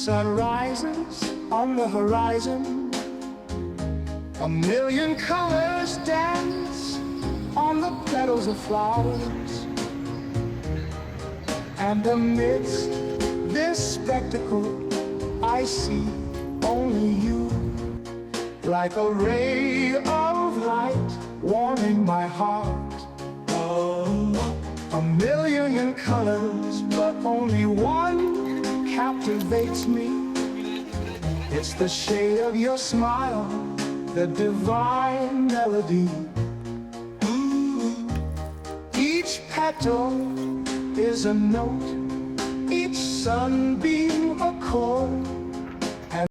sun rises on the horizon. A million colors dance on the petals of flowers. And amidst this spectacle, I see only you, like a ray of light warming my heart. A million in colors, but only one captivates me. It's the shade of your smile, the divine melody. Each petal is a note, each sunbeam a chord.